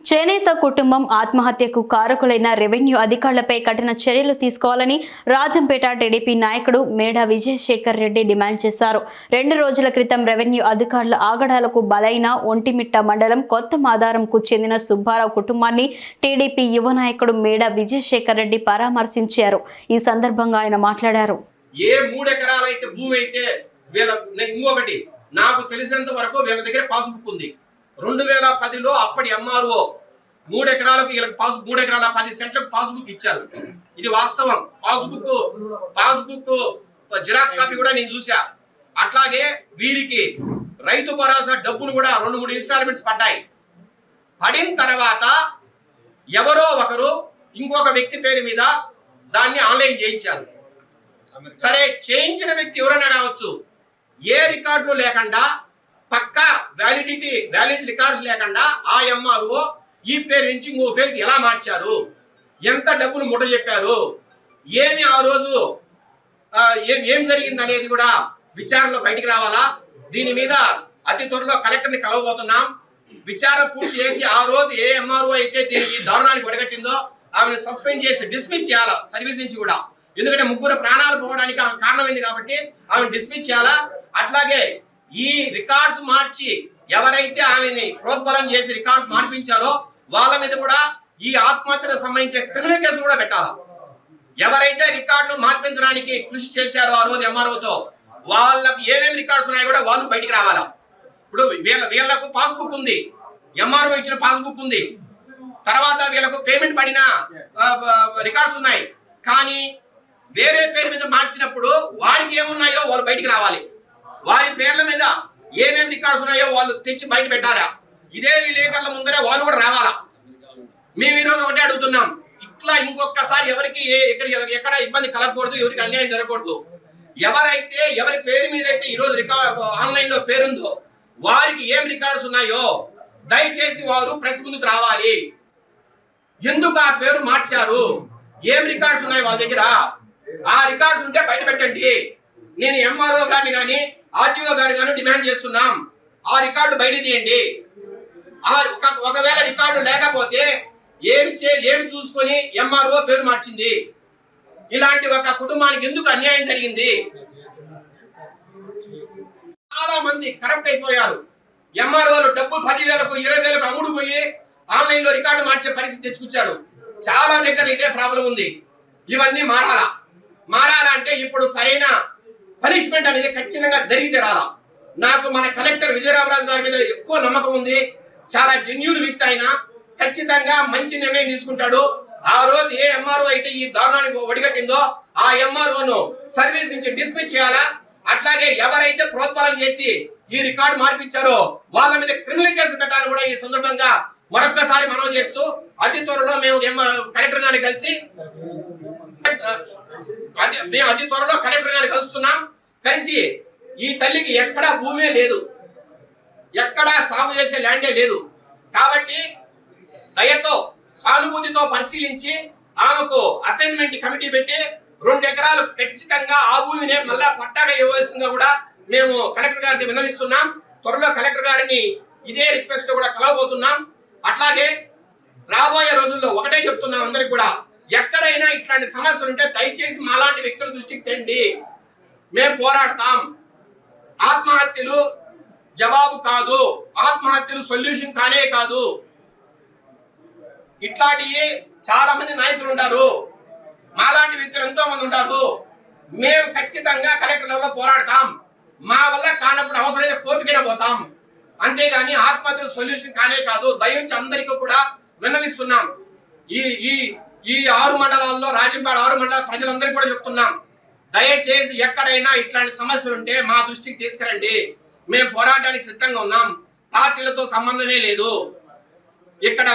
చేనేత కుటుంబం ఆత్మహత్యకు కారకులైన రెవెన్యూ అధికారులపై కఠిన చర్యలు తీసుకోవాలని రాజంపేట టీడీపీ నాయకుడు మేడా విజయశేఖర్ రెడ్డి డిమాండ్ చేశారు. 2 రోజుల క్రితం రెవెన్యూ అధికారుల ఆగడాలకు బలైన ఒంటిమిట్ట మండలం కొత్త మాదారంకు చెందిన సుబ్బారావు కుటుంబాన్ని టీడీపీ యువ నాయకుడు మేడా విజయశేఖర్ రెడ్డి పరామర్శించారు. ఈ సందర్భంగా ఆయన మాట్లాడారు. ఏ 3 ఎకరాలైతే భూమి అయితే ఇంకొకటి నాకు తెలిసినంత వరకు వీళ్ళ దగ్గర పాస్బుక్ ఉంది. 2010లో అప్పటి ఎంఆర్ఓ 3 ఎకరాలకు వీళ్ళకి 3 ఎకరాల 10 సెంట్లకు పాస్బుక్ ఇచ్చారు. ఇది వాస్తవం. పాస్బుక్ జిరాక్స్ కాపీ కూడా నేను చూసా. అట్లాగే వీరికి రైతు భరోసా డబ్బులు కూడా 2-3 ఇన్స్టాల్మెంట్స్ పడ్డాయి. పడిన తర్వాత ఎవరో ఒకరు ఇంకొక వ్యక్తి పేరు మీద దాన్ని ఆన్లైన్ చేయించారు. సరే, చేయించిన వ్యక్తి ఎవరైనా కావచ్చు, ఏ రికార్డులు లేకుండా పక్కా వ్యాలిడ్ రికార్డ్స్ లేకుండా ఆ ఎంఆర్ఓ ఈ పేరు నుంచి ఇంకో పేరుకి ఎలా మార్చారు, ఎంత డబ్బులు ముట్ట చెప్పారు, ఏమి ఆ రోజు ఏం జరిగింది అనేది కూడా విచారణలో బయటికి రావాలా. దీని మీద అతి త్వరలో కలెక్టర్ని కలవబోతున్నాం. విచారణ పూర్తి చేసి ఆ రోజు ఏ ఎంఆర్ఓ అయితే దీనికి దారుణానికి ఒడగట్టిందో ఆమెను సస్పెండ్ చేసి డిస్మిస్ చేయాలా సర్వీస్ నుంచి కూడా. ఎందుకంటే 3 ప్రాణాలు పోవడానికి ఆమె కారణమైంది కాబట్టి ఆమెను డిస్మిస్ చేయాలా. అట్లాగే ఈ రికార్డ్స్ మార్చి ఎవరైతే ఆమెని ప్రోద్బలం చేసి రికార్డ్స్ మార్పించారో వాళ్ళ మీద కూడా ఈ ఆత్మహత్యకు సంబంధించిన క్రిమినల్ కేసు కూడా పెట్టాలా. ఎవరైతే రికార్డులు మార్పించడానికి కృషి చేశారో ఆ రోజు ఎంఆర్ఓతో వాళ్ళకి ఏమేమి రికార్డ్స్ ఉన్నాయో కూడా వాళ్ళు బయటికి రావాలా. ఇప్పుడు వీళ్ళకు పాస్బుక్ ఉంది, ఎంఆర్ఓ ఇచ్చిన పాస్బుక్ ఉంది, తర్వాత వీళ్ళకు పేమెంట్ పడిన రికార్డ్స్ ఉన్నాయి. కానీ వేరే పేరు మీద మార్చినప్పుడు వారికి ఏమున్నాయో వాళ్ళు బయటికి రావాలి. వారి పేర్ల మీద ఏమేమి రికార్డ్స్ ఉన్నాయో వాళ్ళు తెచ్చి బయట పెట్టారా. ఇదే విలేకరుల ముందరే వాళ్ళు కూడా రావాలా. మేము ఈరోజు ఒకటే అడుగుతున్నాం, ఇట్లా ఇంకొకసారి ఎవరికి ఎక్కడ ఇబ్బంది కలగకూడదు, ఎవరికి అన్యాయం జరగకూడదు. ఎవరైతే ఎవరి పేరు మీద అయితే ఈరోజు ఆన్లైన్ లో పేరుందో వారికి ఏం రికార్డ్స్ ఉన్నాయో దయచేసి వారు ప్రెస్ ముందుకు రావాలి. ఎందుకు ఆ పేరు మార్చారు, ఏం రికార్డ్స్ ఉన్నాయి వాళ్ళ దగ్గర, ఆ రికార్డ్స్ ఉంటే బయట పెట్టండి. నేను ఎంఆర్ఓ గారిని కానీ ఆర్టీఓ గారిని కానీ డిమాండ్ చేస్తున్నాం, ఆ రికార్డు బయట తీయండి. ఒకవేళ రికార్డు లేకపోతే ఏమి చూసుకొని ఎంఆర్ఓ పేరు మార్చింది, ఇలాంటి ఒక కుటుంబానికి ఎందుకు అన్యాయం జరిగింది. చాలా మంది కరప్ట్ అయిపోయారు. ఎంఆర్ఓలు డబ్బులు 10,000కు 20,000కు అమ్ముడు పోయి ఆన్లైన్ లో రికార్డు మార్చే పరిస్థితి తెచ్చుకొచ్చారు. చాలా దగ్గర ఇదే ప్రాబ్లం ఉంది. ఇవన్నీ మారాలా అంటే ఇప్పుడు సరైన పనిష్మెంట్ అనేది ఖచ్చితంగా జరిగితే రాలా. నాకు మన కలెక్టర్ విజయరామరాజు గారి మీద ఎక్కువ నమ్మకం ఉంది. చాలా జెన్యూన్ వ్యక్తి, ఆయన ఖచ్చితంగా మంచి నిర్ణయం తీసుకుంటాడు. ఆ రోజు ఏ ఎంఆర్ఓ అయితే ఈ దారుణానికి ఒడిగట్టిందో ఆ ఎంఆర్ఓను సర్వీస్ నుంచి డిస్మిస్ చేయాలా. అట్లాగే ఎవరైతే ప్రోత్బలం చేసి ఈ రికార్డు మార్పించారో వాళ్ళ మీద క్రిమినల్ కేసు పెట్టాలని కూడా ఈ సందర్భంగా మరొక్కసారి మనవి చేస్తూ అతి త్వరలో మేము కలెక్టర్ గారిని కలుస్తున్నాం. కలిసి ఈ తల్లికి ఎక్కడా భూమే లేదు, ఎక్కడా సాగు చేసే ల్యాండే లేదు. కాబట్టి దయతో సానుభూతితో పరిశీలించి ఆమెకు అసైన్మెంట్ కమిటీ పెట్టి 2 ఎకరాలు ఖచ్చితంగా ఆ భూమిని మళ్ళా పట్టాగా ఇవ్వాల్సిందిగా కూడా మేము కలెక్టర్ గారికి విన్నవిస్తున్నాం. త్వరలో కలెక్టర్ గారిని ఇదే రిక్వెస్ట్ కూడా కలవబోతున్నాం. అట్లాగే రాబోయే రోజుల్లో ఒకటే చెప్తున్నాం అందరికి కూడా, ఎక్కడైనా ఇట్లాంటి సమస్యలు ఉంటే దయచేసి మాలాంటి వ్యక్తుల దృష్టికి తెండి, మేము పోరాడతాం. ఆత్మహత్యలు జవాబు కాదు, ఆత్మహత్యలు సొల్యూషన్ కానే కాదు. ఇట్లాంటి చాలా మంది నాయకులు ఉంటారు, మాలాంటి వ్యక్తులు ఎంతో మంది ఉంటారు. మేము ఖచ్చితంగా కలెక్టర్లలో పోరాడతాం. మా వల్ల కానప్పుడు అవసరమైతే కోర్టుకైనా పోతాం. అంతేగాని ఆత్మహత్యలు సొల్యూషన్ కానే కాదు. దయించి అందరికీ కూడా విన్నవిస్తున్నాం. ఈ 6 మండలాల్లో రాజంపేట 6 మండల ప్రజలందరికీ కూడా చెప్తున్నాం, దయచేసి ఎక్కడైనా ఇట్లాంటి సమస్యలు ఉంటే మా దృష్టికి తీసుకురండి. మేము పోరాటానికి సిద్ధంగా ఉన్నాం. పార్టీలతో సంబంధమే లేదు. ఇక్కడ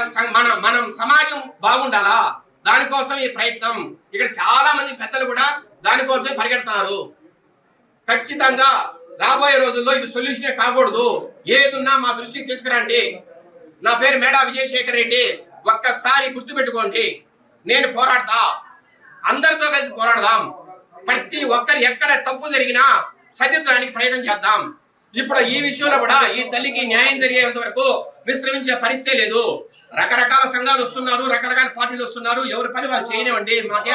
మనం సమాజం బాగుండాలా, దానికోసం ఈ ప్రయత్నం. ఇక్కడ చాలా మంది పెద్దలు కూడా దానికోసమే పరిగెడతారు. ఖచ్చితంగా రాబోయే రోజుల్లో ఇది సొల్యూషనే కాకూడదు. ఏదున్నా మా దృష్టికి తీసుకురండి. నా పేరు మేడా విజయశేఖర్ రెడ్డి. ఒక్కసారి గుర్తుపెట్టుకోండి, నేను పోరాడతా. అందరితో కలిసి పోరాడదాం. ప్రతి ఒక్కరు ఎక్కడ తప్పు జరిగినా సరిదిద్దడానికి ప్రయత్నం చేద్దాం. ఇప్పుడు ఈ విషయంలో కూడా ఈ తల్లికి న్యాయం జరిగేంత వరకు విశ్రమించే పరిస్థితి లేదు. రకరకాల సంఘాలు వస్తున్నారు, రకరకాల పార్టీలు వస్తున్నారు, ఎవరి పని వాళ్ళు చేయనివ్వండి, మాకే